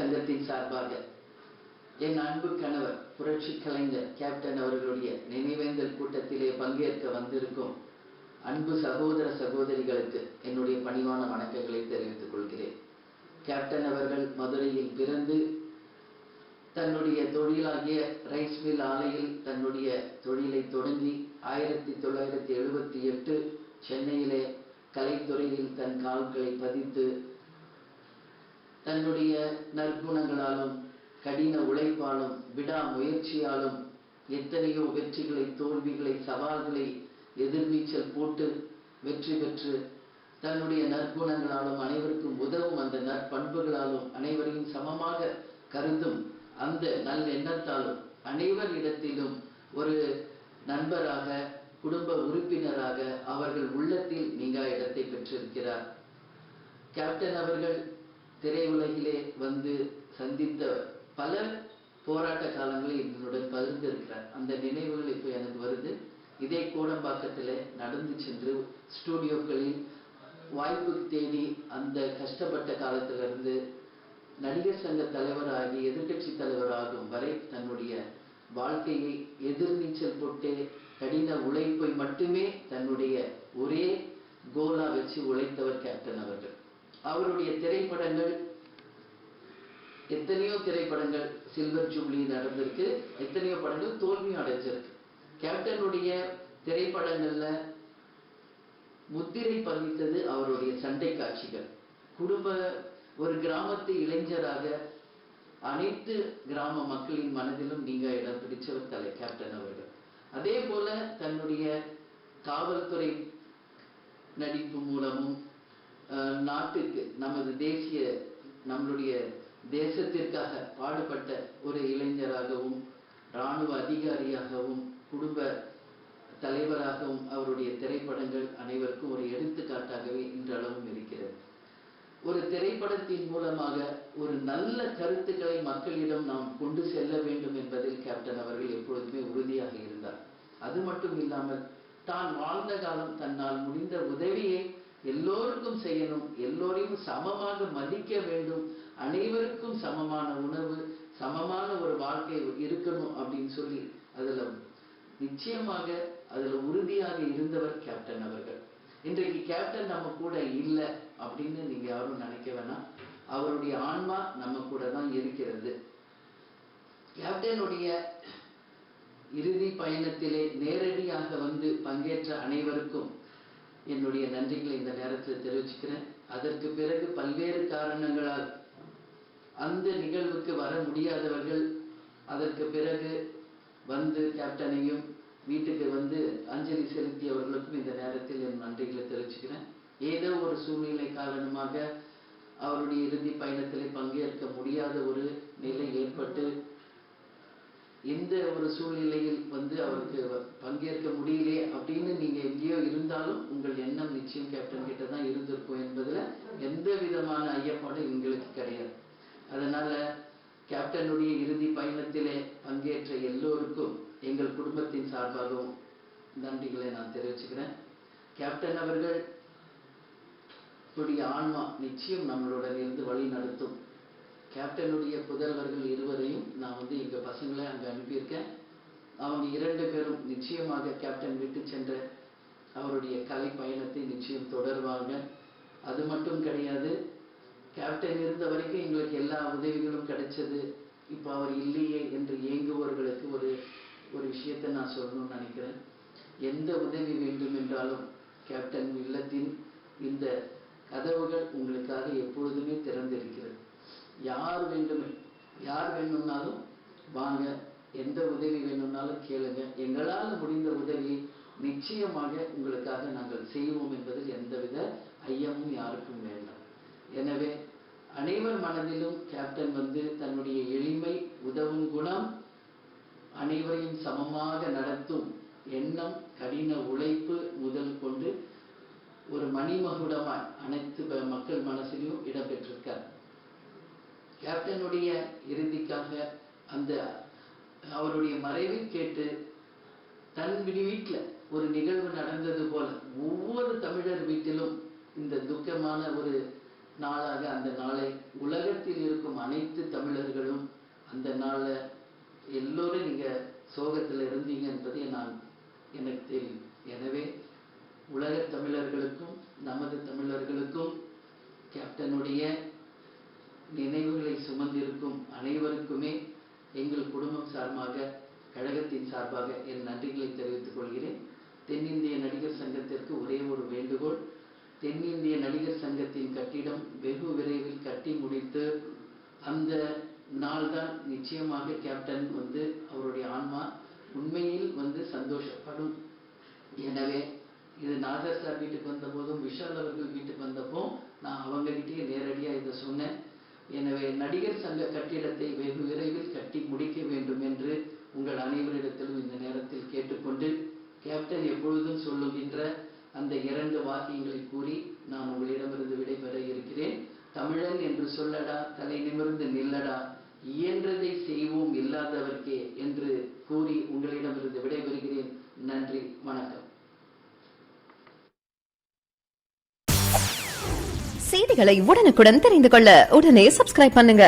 சங்கத்தின் சார்பாக என் அன்பு கணவர் புரட்சி கலைஞர் கேப்டன் அவர்களுடைய நினைவேந்தல் கூட்டத்திலே பங்கேற்க வந்திருக்கும் அன்பு சகோதர சகோதரிகளுக்கு என்னுடைய பணிவான வணக்கங்களை தெரிவித்துக் கொள்கிறேன். கேப்டன் அவர்கள் மதுரையில் பிறந்து தன்னுடைய தொழிலாகிய ரைஸ் மில் ஆலையில் தன்னுடைய தொழிலை தொடங்கி 1978 சென்னையிலே கலைத்துறையில் தன் கால்களை பதித்து தன்னுடைய நற்குணங்களாலும் கடின உழைப்பாலும் விடா முயற்சியாலும் எத்தனையோ வெற்றிகளை தோல்விகளை சவால்களை எதிர்நீச்சல் போட்டு வெற்றி பெற்று தன்னுடைய நற்குணங்களாலும் அனைவருக்கும் உதவும் அந்த நற்பண்புகளாலும் அனைவரையும் சமமாக கருதும் அந்த நல்ல எண்ணத்தாலும் அனைவரிடத்திலும் ஒரு நண்பராக குடும்ப உறுப்பினராக அவர்கள் உள்ளத்தில் நீங்கா இடத்தை பெற்றிருக்கிறார். கேப்டன் அவர்கள் திரையுலகிலே வந்து சந்தித்த பல போராட்ட காலங்களை என்னுடன் பகிர்ந்திருக்கிறார். அந்த நினைவுகள் இப்போ எனக்கு வருது. இதே கோடம்பாக்கத்தில் நடந்து சென்று ஸ்டூடியோக்களில் வாய்ப்பு தேடி அந்த கஷ்டப்பட்ட காலத்திலிருந்து நடிகர் சங்க தலைவராகி எதிர்கட்சி தலைவராகும் வரை தன்னுடைய வாழ்க்கையை எதிர்நீச்சல் போட்டு கடின உழைப்பை மட்டுமே தன்னுடைய ஒரே கோலா வச்சு உழைத்தவர் கேப்டன் அவர்கள். அவருடைய திரைப்படங்கள் எத்தனையோ திரைப்படங்கள் சில்வர் ஜூப்ளி நடந்திருக்கு, எத்தனையோ படங்கள் தோல்வியும் அடைஞ்சிருக்கு. கேப்டனுடைய திரைப்படங்கள்ல முத்திரை பதித்தது அவருடைய சண்டை காட்சிகள். குடும்ப ஒரு கிராமத்து இளைஞராக அனைத்து கிராம மக்களின் மனதிலும் நீங்க இடம் பிடிச்சவர் தலை கேப்டன் அவர்கள். அதே போல தன்னுடைய காவல்துறை நடிப்பு மூலமும் நாட்டுக்கு நம்மளுடைய தேசத்திற்காக பாடுபட்ட ஒரு இளைஞராகவும் இராணுவ அதிகாரியாகவும் குடும்ப தலைவராகவும் அவருடைய திரைப்படங்கள் அனைவருக்கும் ஒரு எடுத்துக்காட்டாகவே இன்றளவும் இருக்கிறது. ஒரு திரைப்படத்தின் மூலமாக ஒரு நல்ல கருத்துக்களை மக்களிடம் நாம் கொண்டு செல்ல வேண்டும் என்பதில் கேப்டன் அவர்கள் எப்பொழுதுமே உறுதியாக இருந்தார். அது மட்டும் இல்லாமல் தான் வாழ்ந்த காலம் தன்னால் முடிந்த உதவியை எல்லோருக்கும் செய்யணும், எல்லோரையும் சமமாக மதிக்க வேண்டும், அனைவருக்கும் சமமான உணவு சமமான ஒரு வாழ்க்கை இருக்கணும் அப்படின்னு சொல்லி நிச்சயமாக உறுதியாக இருந்தவர் கேப்டன் அவர்கள். இன்றைக்கு கேப்டன் நம்ம கூட இல்லை அப்படின்னு நீங்க யாரும் நினைக்க வேணாம். அவருடைய ஆன்மா நம்ம கூட தான் இருக்கிறது. கேப்டனுடைய இறுதி பயணத்திலே நேரடியாக வந்து பங்கேற்ற அனைவருக்கும் என்னுடைய நன்றிகளை இந்த நேரத்தில் தெரிவிச்சுக்கிறேன். அதற்கு பிறகு பல்வேறு காரணங்களால் அந்த நிகழ்வுக்கு வர முடியாதவர்கள் அதற்கு பிறகு வந்து கேப்டனையும் வீட்டுக்கு வந்து அஞ்சலி செலுத்தியவர்களுக்கும் இந்த நேரத்தில் என் நன்றிகளை தெரிவிச்சுக்கிறேன். ஏதோ ஒரு சூழ்நிலை காரணமாக அவருடைய இறுதி பயணத்திலே பங்கேற்க முடியாத ஒரு நிலை ஏற்பட்டு எந்த ஒரு சூழ்நிலையில் வந்து அவருக்கு பங்கேற்க முடியலையே அப்படின்னு நீங்க எங்கேயோ இருந்தாலும் உங்கள் எண்ணம் நிச்சயம் கேப்டன் கிட்ட தான் இருந்திருக்கும் என்பதுல எந்த விதமான ஐயப்பாடும் எங்களுக்கு கிடையாது. அதனால கேப்டனுடைய இறுதி பயணத்திலே பங்கேற்ற எல்லோருக்கும் எங்கள் குடும்பத்தின் சார்பாகவும் நன்றிகளை நான் தெரிவிச்சுக்கிறேன். கேப்டன் அவர்கள் ஆன்மா நிச்சயம் நம்மளுடன் இருந்து வழி நடத்தும். கேப்டனுடைய புதல்வர்கள் இருவரையும் நான் வந்து எங்க பசங்களை அங்க அனுப்பியிருக்கேன். அவங்க 2 பேரும் நிச்சயமாக கேப்டன் விட்டு சென்ற அவருடைய கலை பயணத்தை நிச்சயம் தொடர்வாங்க. அது மட்டும் கிடையாது, கேப்டன் இருந்த வரைக்கும் எங்களுக்கு எல்லா உதவிகளும் கிடைச்சது. இப்போ அவர் இல்லையே என்று ஏங்குபவர்களுக்கு ஒரு விஷயத்தை நான் சொல்லணும்னு நினைக்கிறேன். எந்த உதவி வேண்டும் என்றாலும் கேப்டன் இல்லத்தின் இந்த கதவுகள் உங்களுக்காக எப்பொழுதுமே திறந்திருக்கிறது. யார் வேணும்னாலும் வாங்க, எந்த உதவி வேணும்னாலும் கேளுங்க. எங்களால் முடிந்த உதவியை நிச்சயமாக உங்களுக்காக நாங்கள் செய்வோம் என்பதில் எந்தவித ஐயமும் யாருக்கும் வேண்டாம். எனவே அனைவர் மனதிலும் கேப்டன் வந்து தன்னுடைய எளிமை, உதவும் குணம், அனைவரையும் சமமாக நடத்தும் எண்ணம், கடின உழைப்பு முதல் கொண்டு ஒரு மணிமகுடமாய் அனைத்து மக்கள் மனசிலும் இடம்பெற்றிருக்கார். கேப்டனுடைய இறுதிக்காக அந்த அவருடைய மறைவை கேட்டு தன் வீட்டில் ஒரு நிகழ்வு நடந்தது போல ஒவ்வொரு தமிழர் வீட்டிலும் இந்த துக்கமான ஒரு நாளாக அந்த நாளை உலகத்தில் இருக்கும் அனைத்து தமிழர்களும் அந்த நாளை எல்லோரும் நீங்க சோகத்தில் இருந்தீங்க என்பதை எனக்கு தெரியும். எனவே உலக தமிழர்களுக்கும் நமது தமிழர்களுக்கும் கேப்டனுடைய நினைவுகளை சுமந்திருக்கும் அனைவருக்குமே எங்கள் குடும்பம் சார்பாக கழகத்தின் சார்பாக என் நன்றிகளை தெரிவித்துக் கொள்கிறேன். தென்னிந்திய நடிகர் சங்கத்திற்கு ஒரே ஒரு வேண்டுகோள், தென்னிந்திய நடிகர் சங்கத்தின் கட்டிடம் வெகு விரைவில் கட்டி முடித்து அந்த நாள் தான் நிச்சயமாக கேப்டன் அவருடைய ஆன்மா உண்மையில் சந்தோஷப்படும். எனவே இது நாசர் சார் வீட்டுக்கு வந்த போதும் விஷால் அவர்கள் வீட்டுக்கு வந்தப்போ நான் அவங்ககிட்டயே நேரடியாக இதை சொன்னேன். எனவே நடிகர் சங்க கட்டிடத்தை வெகு விரைவில் கட்டி முடிக்க வேண்டும் என்று உங்கள் அனைவரிடத்திலும் இந்த நேரத்தில் கேட்டுக்கொண்டு, கேப்டன் எப்பொழுதும் சொல்லுகின்ற அந்த 2 வாக்கியங்களை கூறி நான் உங்களிடமிருந்து விடைபெற இருக்கிறேன். தமிழன் என்று சொல்லடா, தலை நிமிர்ந்து நில்லடா, இயன்றதை செய்வோம் இல்லாதவர்க்கே என்று கூறி உங்களிடமிருந்து விடைபெறுகிறேன். நன்றி, வணக்கம். செய்திகளை உடனுக்குடன் தெரிந்து கொள்ள உடனே சப்ஸ்கிரைப் பண்ணுங்க.